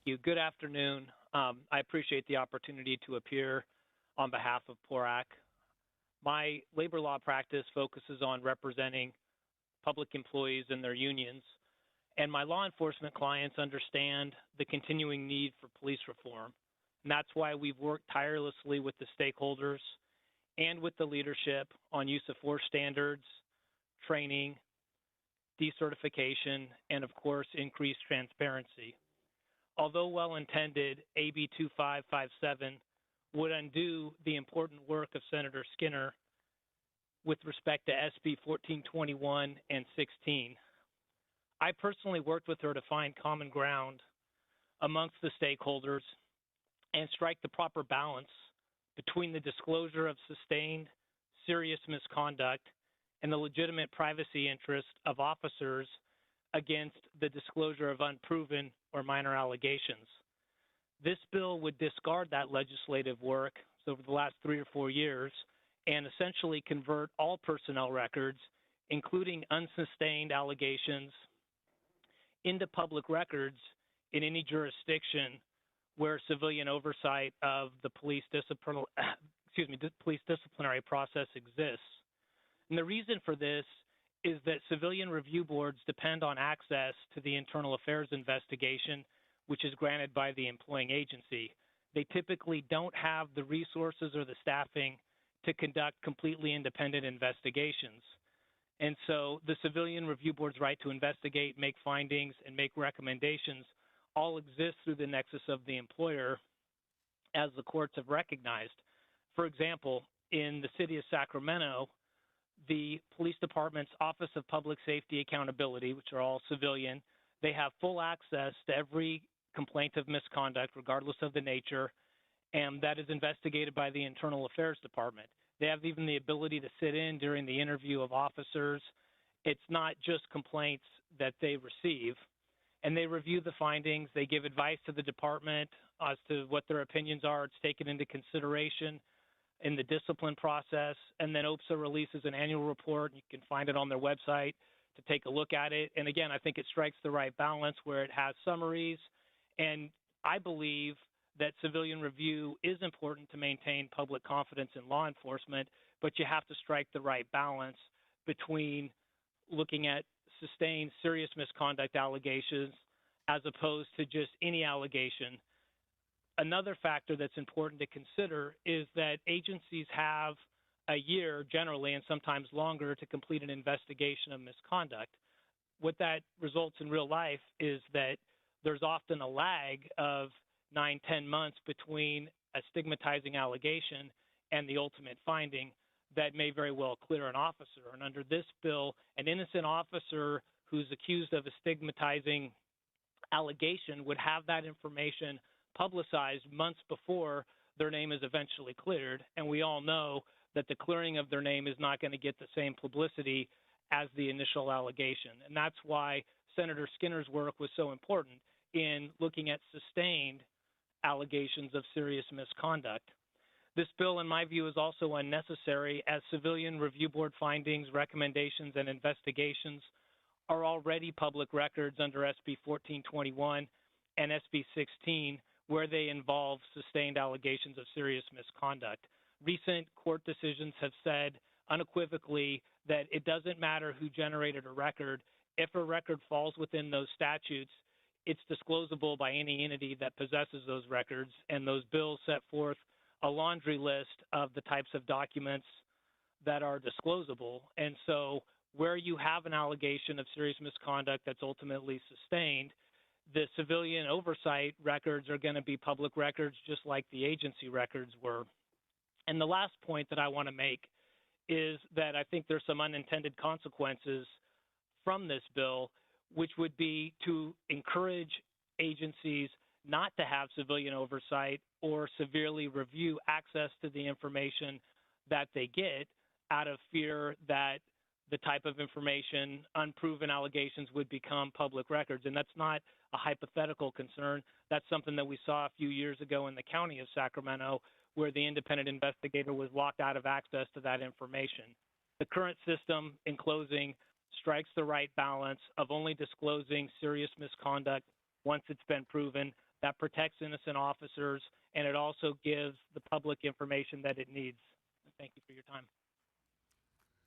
you. Good afternoon. I appreciate the opportunity to appear on behalf of PORAC. My labor law practice focuses on representing public employees and their unions, and my law enforcement clients understand the continuing need for police reform. And that's why we've worked tirelessly with the stakeholders and with the leadership on use of force standards, training, decertification, and of course, increased transparency. Although well-intended, AB 2557 would undo the important work of Senator Skinner with respect to SB 1421 and 16. I personally worked with her to find common ground amongst the stakeholders and strike the proper balance between the disclosure of sustained, serious misconduct and the legitimate privacy interest of officers against the disclosure of unproven or minor allegations. This bill would discard that legislative work over the last 3 or 4 years and essentially convert all personnel records, including unsustained allegations, into public records in any jurisdiction where civilian oversight of the police disciplinary process exists. And the reason for this is that civilian review boards depend on access to the internal affairs investigation, which is granted by the employing agency. They typically don't have the resources or the staffing to conduct completely independent investigations. And so the civilian review board's right to investigate, make findings, and make recommendations all exist through the nexus of the employer, as the courts have recognized. For example, in the city of Sacramento, the police department's Office of Public Safety Accountability, which are all civilian, they have full access to every complaint of misconduct, regardless of the nature, and that is investigated by the Internal Affairs Department. They have even the ability to sit in during the interview of officers. It's not just complaints that they receive, and they review the findings. They give advice to the department as to what their opinions are. It's taken into consideration in the discipline process, and then OPSA releases an annual report. You can find it on their website to take a look at it. And again, I think it strikes the right balance where it has summaries, and I believe that civilian review is important to maintain public confidence in law enforcement, but you have to strike the right balance between looking at sustained serious misconduct allegations as opposed to just any allegation. Another factor that's important to consider is that agencies have a year generally, and sometimes longer, to complete an investigation of misconduct. What that results in real life is that there's often a lag of 9-10 months between a stigmatizing allegation and the ultimate finding that may very well clear an officer. And under this bill, an innocent officer who's accused of a stigmatizing allegation would have that information publicized months before their name is eventually cleared. And we all know that the clearing of their name is not going to get the same publicity as the initial allegation. And that's why Senator Skinner's work was so important in looking at sustained allegations of serious misconduct. This bill, in my view, is also unnecessary as civilian review board findings, recommendations, and investigations are already public records under SB 1421 and SB 16, where they involve sustained allegations of serious misconduct. Recent court decisions have said unequivocally that it doesn't matter who generated a record. If a record falls within those statutes, it's disclosable by any entity that possesses those records, and those bills set forth a laundry list of the types of documents that are disclosable. And so where you have an allegation of serious misconduct that's ultimately sustained, the civilian oversight records are going to be public records just like the agency records were. And the last point that I want to make is that I think there's some unintended consequences from this bill, which would be to encourage agencies not to have civilian oversight or severely review access to the information that they get out of fear that the type of information, unproven allegations, would become public records. And that's not a hypothetical concern. That's something that we saw a few years ago in the county of Sacramento, where the independent investigator was locked out of access to that information. The current system, in closing, strikes the right balance of only disclosing serious misconduct once it's been proven. that protects innocent officers, and it also gives the public information that it needs. Thank you for your time.